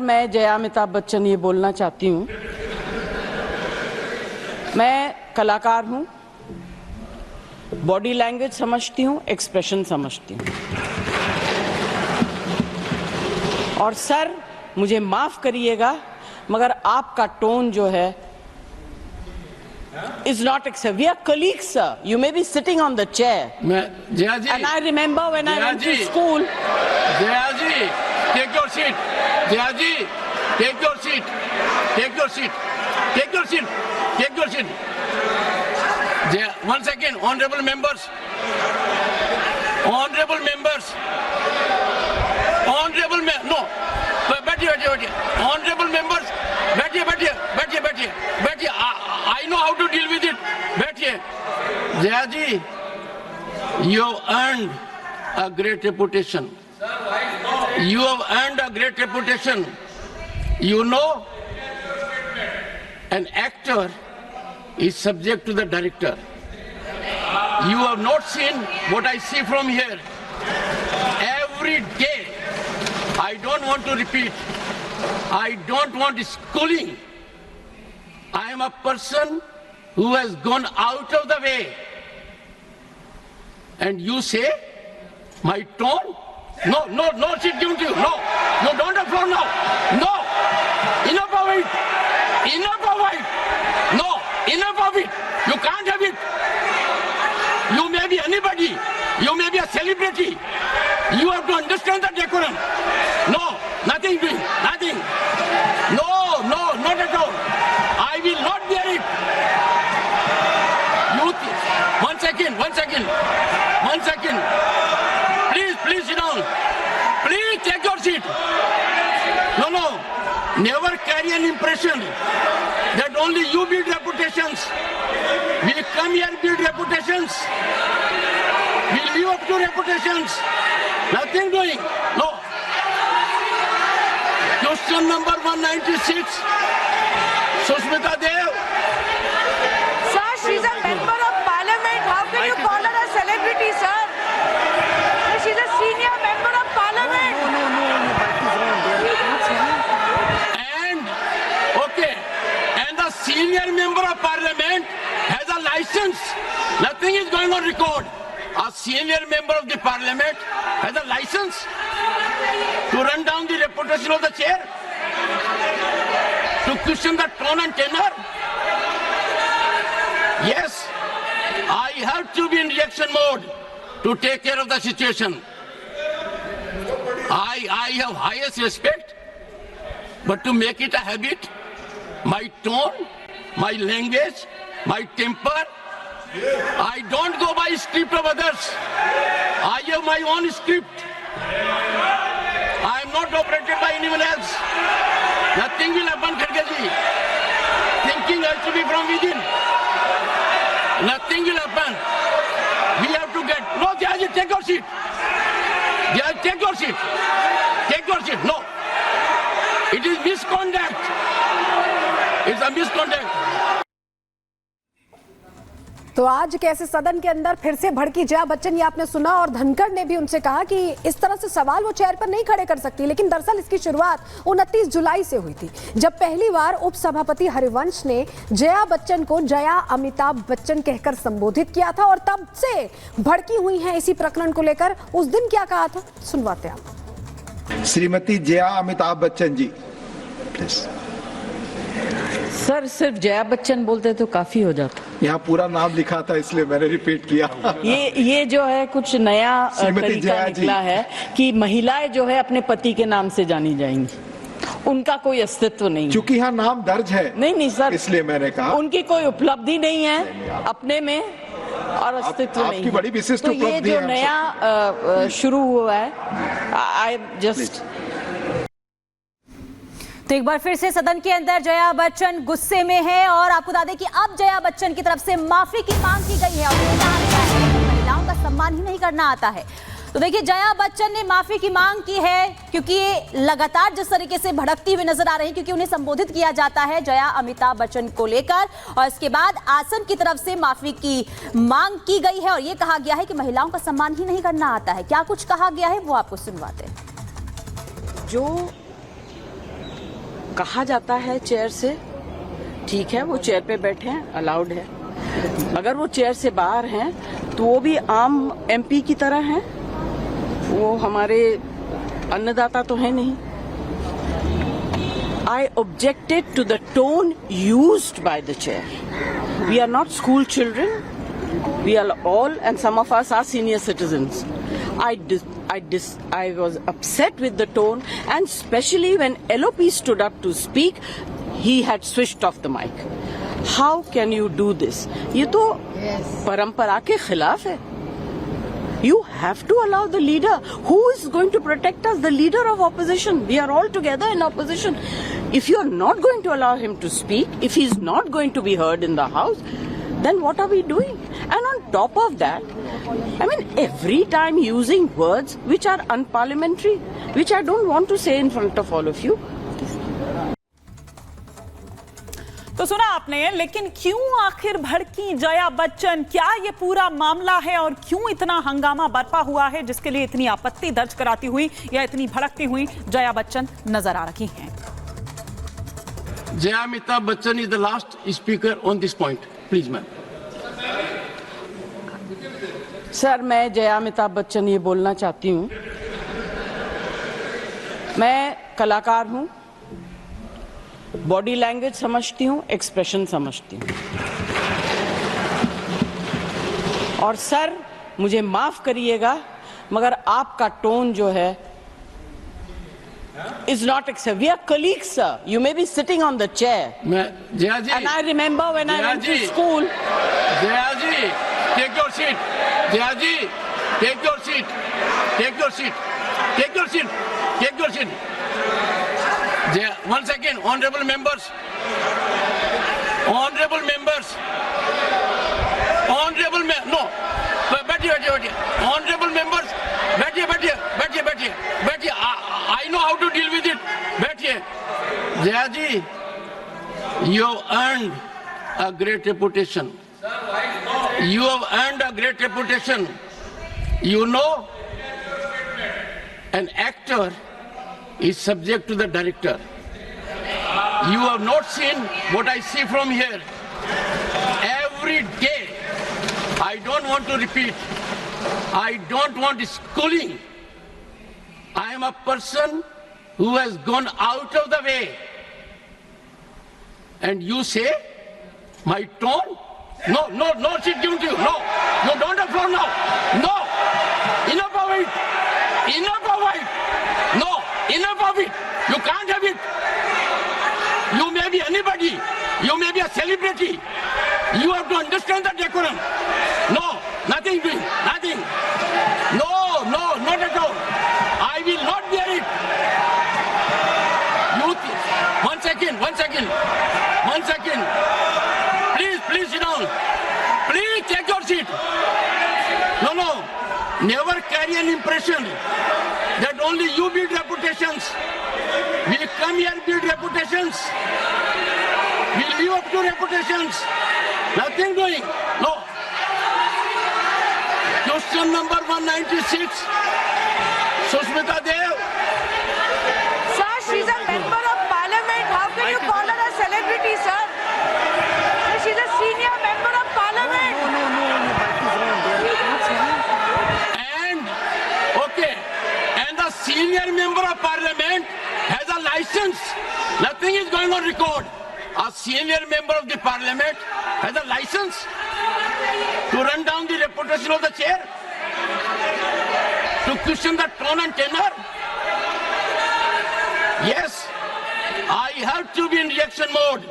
मैं जया अमिताभ बच्चन ये बोलना चाहती हूँ, मैं कलाकार हूँ, बॉडी लैंग्वेज समझती हूँ, एक्सप्रेशन समझती हूँ। और सर मुझे माफ करिएगा मगर आपका टोन जो है is not acceptable. We are colleagues, sir. You may be sitting on the chair. Jaya ji. And I remember when I went to school. Jaya ji, take your seat. Jaya ji, take your seat. Take your seat. Take your seat. Take your seat. Jaya, 1 second, honorable members. Honorable members. Honorable members. No. बैठिए. Honorable members. बैठिए. I know how to deal with it. बैठिए. Jaya ji, you have earned a great reputation. You have earned a great reputation. You know, an actor is subject to the director. You have not seen what I see from here. Every day, I don't want to repeat. I don't want schooling. I am a person who has gone out of the way. And you say, my tone? No, sit given to you. No, don't have floor now. No, enough of it. No, enough of it. You can't have it. You may be anybody. You may be a celebrity. You have to understand the decorum. No, nothing doing, nothing. No, not at all. I will not bear it. One second. Please sit down. Please take your seat. No. Never carry an impression that only you build reputations. We come here and build reputations. We live up to reputations. Nothing doing. No. Question number 196. Sushmita Dev. Sir, she's a member of parliament. How can you call her a celebrity, sir? She's a senior member of parliament. And the senior member of parliament has a license. Nothing is going on record. A senior member of the parliament has a license to run down the reputation of the chair, to question the tone and tenor. Yes, I have to be in reaction mode to take care of the situation. I have highest respect, but to make it a habit, my tone, my language, my temper, I don't go by script of others. I have my own script. I am not operated by anyone else. Nothing will happen, Kharge ji. Thinking has to be from within. Nothing will happen. We have to get... No, Jaya ji, take your seat. Jaya, take your seat. Take your seat. No. It is misconduct. It's a misconduct. तो आज कैसे सदन के अंदर फिर से भड़की जया बच्चन, ये आपने सुना। और धनखड़ ने भी उनसे कहा कि इस तरह से सवाल वो चेयर पर नहीं खड़े कर सकती। लेकिन दरअसल इसकी शुरुआत 29 जुलाई से हुई थी, जब पहली बार उपसभापति हरिवंश ने जया बच्चन को जया अमिताभ बच्चन कहकर संबोधित किया था। और तब से भड़की हुई हैं इसी प्रकरण को लेकर। उस दिन क्या कहा था, सुनवाते आप। श्रीमती जया अमिताभ बच्चन जी, प्लीज। सर सिर्फ जया बच्चन बोलते तो काफी हो जाता। यहाँ पूरा नाम लिखा था इसलिए मैंने रिपीट किया। ये जो है कुछ नया तरीका निकला है कि महिलाएं जो है अपने पति के नाम से जानी जाएंगी, उनका कोई अस्तित्व नहीं। चूंकि यहाँ नाम दर्ज है। नहीं सर, इसलिए मैंने कहा उनकी कोई उपलब्धि नहीं है अपने में और अस्तित्व नहीं। आपकी बड़ी विशिष्ट तो ये जो नया शुरू हुआ है, आई जस्ट। तो एक बार फिर से सदन के अंदर जया बच्चन गुस्से में है और आपको बता दें कि अब जया बच्चन की तरफ से माफी की मांग की गई है। और ये कहा गया है कि महिलाओं का सम्मान ही नहीं करना आता है। तो देखिए, जया बच्चन ने माफी की मांग की है क्योंकि ये लगातार जिस तरीके से भड़कती हुई नजर आ रही है, क्योंकि उन्हें संबोधित किया जाता है जया अमिताभ बच्चन को लेकर। और इसके बाद आसन की तरफ से माफी की मांग की गई है और ये कहा गया है कि महिलाओं का सम्मान ही नहीं करना आता है। क्या कुछ कहा गया है वो आपको सुनवाते हैं। जो कहा जाता है चेयर से, ठीक है, वो चेयर पे बैठे हैं, अलाउड है। अगर वो चेयर से बाहर हैं तो वो भी आम एमपी की तरह हैं, वो हमारे अन्नदाता तो है नहीं। I objected to the tone used by the chair. We are not school children. We are all, and some of us are senior citizens. I was upset with the tone, and especially when LOP stood up to speak, he had switched off the mic. How can you do this? ये तो परंपरा के खिलाफ है. You have to allow the leader. Who is going to protect us? The leader of opposition. We are all together in opposition. If you are not going to allow him to speak, if he is not going to be heard in the house, then what are we doing? And on top of that, I mean, every time using words which are unparliamentary, which I don't want to say in front of all of you. तो सुना आपने, लेकिन क्यों आखिर भड़की जया बच्चन? क्या ये पूरा मामला है और क्यों इतना हंगामा बरपा हुआ है, जिसके लिए इतनी आपत्ति दर्ज कराती हुई या इतनी भड़कती हुई जया बच्चन नजर आ रही हैं? Jaya Amitabh Bachchan is the last speaker on this point. Please, ma'am. Sir, मैं जया अमिताभ बच्चन ये बोलना चाहती हूँ, मैं कलाकार हूँ, बॉडी लैंग्वेज समझती हूँ, एक्सप्रेशन समझती हूँ, और सर मुझे माफ करिएगा मगर आपका टोन जो है is not acceptable. We are colleagues, sir. You may be sitting on the chair. Jaya ji. And I remember when I went to school. Jaya ji, take your seat. Jaya ji, take your seat. Take your seat. Take your seat. Take your seat. Jaya, one second, honorable members. Honorable members. Honorable no. बैठिए. Honorable members. बैठिए. I know how to deal with it. बैठिए. Jaya ji, you have earned a great reputation. You have earned a great reputation. You know, an actor is subject to the director. You have not seen what I see from here. Every day, I don't want to repeat. I don't want schooling. I am a person who has gone out of the way. And you say, my tone? No, she's given to you. No, don't have floor now. No, enough of it. No, enough of it. You can't have it. You may be anybody. You may be a celebrity. You have to understand the decorum. No, nothing doing. Nothing. No, not at all. I will not bear it. One second. Please sit down. Please take your seat. No. Never carry an impression that only you build reputations. We come here and build reputations. We live up to reputations. Nothing doing. No. Question number 196. Sushmita Dev. Sir, she's a member of parliament. How can you call her a celebrity, sir? She's a senior member of parliament. And the senior member of parliament has a license. Nothing is going on record. A senior member of the parliament has a license to run down the reputation of the chair, to question the tone and tenor. Yes, I have to be in reaction mode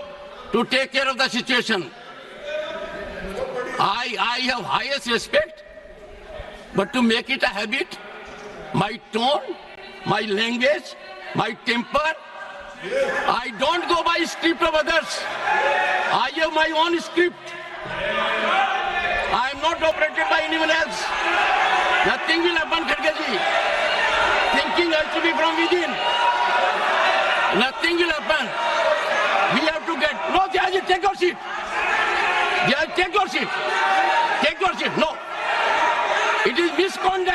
to take care of the situation. I have highest respect, but to make it a habit, my tone, my language, my temper, I don't go by script of others. I have my own script. I am not operated by anyone else. Nothing will happen, Kharge ji. Thinking has to be from within. Nothing will happen. We have to get... No, Jaya ji, take your seat. Jaya, take your seat. No. It is misconduct.